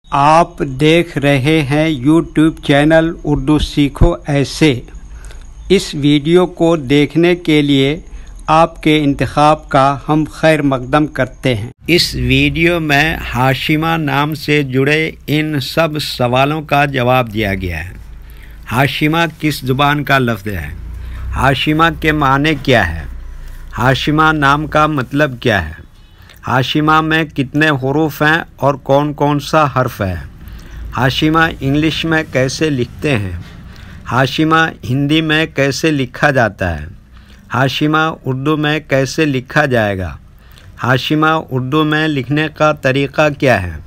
आप देख रहे हैं YouTube चैनल उर्दू सीखो ऐसे। इस वीडियो को देखने के लिए आपके इंतखाब का हम खैर मकदम करते हैं। इस वीडियो में हाशिमा नाम से जुड़े इन सब सवालों का जवाब दिया गया है। हाशिमा किस ज़ुबान का लफ्ज़ है? हाशिमा के माने क्या है? हाशिमा नाम का मतलब क्या है? हाशिमा में कितने हुरूफ हैं और कौन कौन सा हर्फ है? हाशिमा इंग्लिश में कैसे लिखते हैं? हाशिमा हिंदी में कैसे लिखा जाता है? हाशिमा उर्दू में कैसे लिखा जाएगा? हाशिमा उर्दू में लिखने का तरीक़ा क्या है?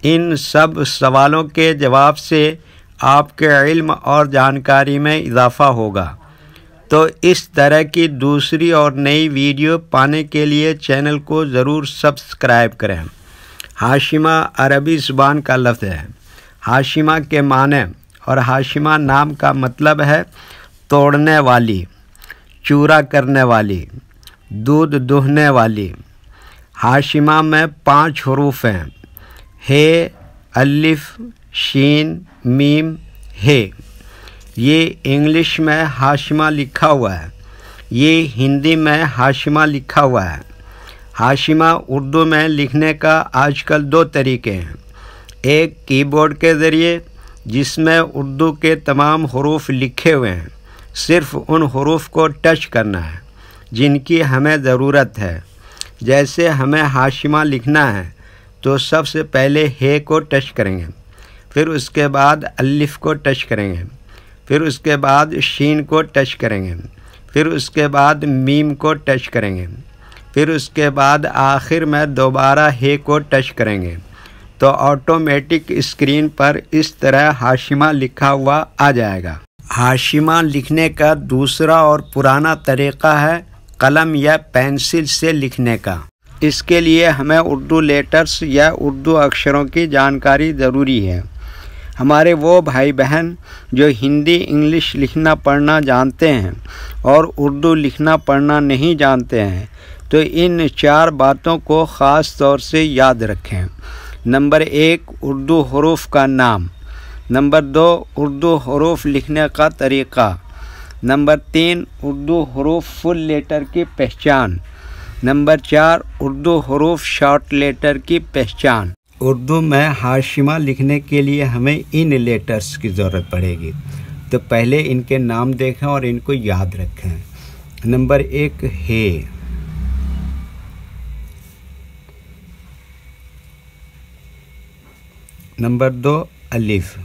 इन सब सवालों के जवाब से आपके इल्म और जानकारी में इजाफ़ा होगा। तो इस तरह की दूसरी और नई वीडियो पाने के लिए चैनल को ज़रूर सब्सक्राइब करें। हाशिमा अरबी ज़ुबान का लफ्ज़ है। हाशिमा के माने और हाशिमा नाम का मतलब है तोड़ने वाली, चूरा करने वाली, दूध दुहने वाली। हाशिमा में 5 हुरूफ हैं, हे, अलिफ, शीन, मीम, हे। ये इंग्लिश में हाशिमा लिखा हुआ है, ये हिंदी में हाशिमा लिखा हुआ है। हाशिमा उर्दू में लिखने का आजकल 2 तरीके हैं। एक कीबोर्ड के ज़रिए, जिसमें उर्दू के तमाम हुरूफ लिखे हुए हैं, सिर्फ़ उन हुरूफ को टच करना है जिनकी हमें ज़रूरत है। जैसे हमें हाशिमा लिखना है तो सबसे पहले हे को टच करेंगे, फिर उसके बाद अलिफ को टच करेंगे, फिर उसके बाद शीन को टच करेंगे, फिर उसके बाद मीम को टच करेंगे, फिर उसके बाद आखिर में दोबारा हे को टच करेंगे। तो ऑटोमेटिक स्क्रीन पर इस तरह हाशिमा लिखा हुआ आ जाएगा। हाशिमा लिखने का दूसरा और पुराना तरीक़ा है कलम या पेंसिल से लिखने का। इसके लिए हमें उर्दू लेटर्स या उर्दू अक्षरों की जानकारी ज़रूरी है। हमारे वो भाई बहन जो हिंदी इंग्लिश लिखना पढ़ना जानते हैं और उर्दू लिखना पढ़ना नहीं जानते हैं, तो इन 4 बातों को ख़ास तौर से याद रखें। नंबर 1, उर्दू हुरूफ का नाम। नंबर 2, उर्दू हुरूफ लिखने का तरीक़ा। नंबर 3, उर्दू हुरूफ फुल लेटर की पहचान। नंबर 4, उर्दू हुरूफ शॉर्ट लेटर की पहचान। उर्दू में हाशिमा लिखने के लिए हमें इन लेटर्स की ज़रूरत पड़ेगी। तो पहले इनके नाम देखें और इनको याद रखें। नंबर 1, हे। नंबर 2, अलिफ।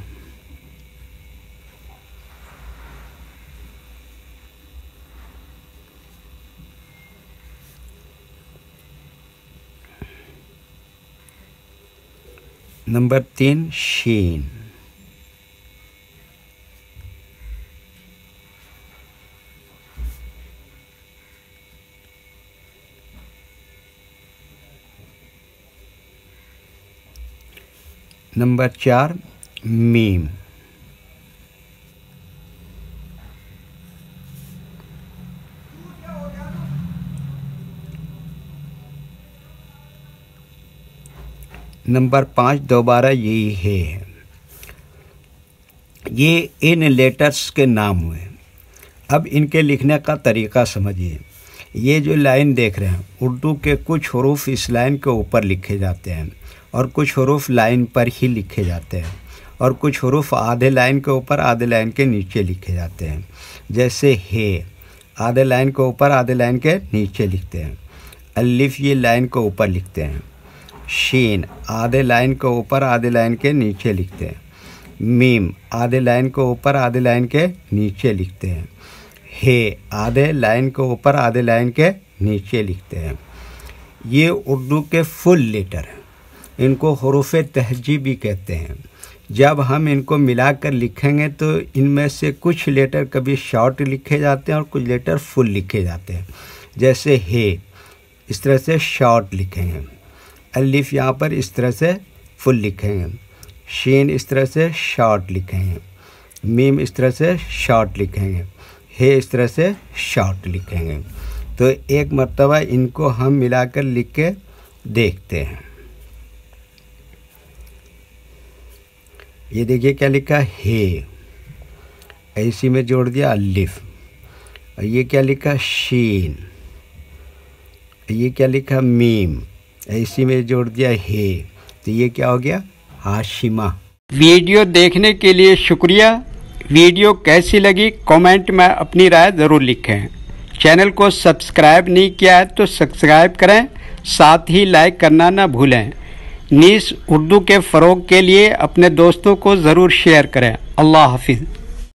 नंबर 3, शीन। नंबर 4, मीम। नंबर 5 दोबारा यही है। ये इन लेटर्स के नाम हुए। अब इनके लिखने का तरीक़ा समझिए। ये जो लाइन देख रहे हैं, उर्दू के कुछ हुरूफ इस लाइन के ऊपर लिखे जाते हैं और कुछ हुरूफ लाइन पर ही लिखे जाते हैं और कुछ हुरूफ आधे लाइन के ऊपर आधे लाइन के नीचे लिखे जाते हैं। जैसे हे, आधे लाइन के ऊपर आधे लाइन के नीचे लिखते हैं। अलिफ ये लाइन के ऊपर लिखते हैं। शीन आधे लाइन के ऊपर आधे लाइन के नीचे लिखते हैं। मीम आधे लाइन के ऊपर आधे लाइन के नीचे लिखते हैं। हे आधे लाइन के ऊपर आधे लाइन के नीचे लिखते हैं। ये उर्दू के फुल लेटर हैं। इनको हुरूफ़ तहजी भी कहते हैं। जब हम इनको मिलाकर लिखेंगे तो इनमें से कुछ लेटर कभी शॉर्ट लिखे जाते हैं और कुछ लेटर फुल लिखे जाते हैं। जैसे हे इस तरह से शॉर्ट लिखेंगे, अलिफ यहाँ पर इस तरह से फुल लिखेंगे, शीन इस तरह से शॉर्ट लिखेंगे, मीम इस तरह से शॉर्ट लिखेंगे, हे इस तरह से शॉर्ट लिखेंगे। तो एक मर्तबा इनको हम मिलाकर लिख के देखते हैं। ये देखिए क्या लिखा हे, इसी में जोड़ दिया अलिफ। और ये क्या लिखा शीन, ये क्या लिखा मीम, इसी में जोड़ दिया हे। तो ये क्या हो गया हाशिमा। वीडियो देखने के लिए शुक्रिया। वीडियो कैसी लगी कमेंट में अपनी राय ज़रूर लिखें। चैनल को सब्सक्राइब नहीं किया है तो सब्सक्राइब करें, साथ ही लाइक करना ना भूलें। नीस उर्दू के फ़रोग़ के लिए अपने दोस्तों को ज़रूर शेयर करें। अल्लाह हाफिज़।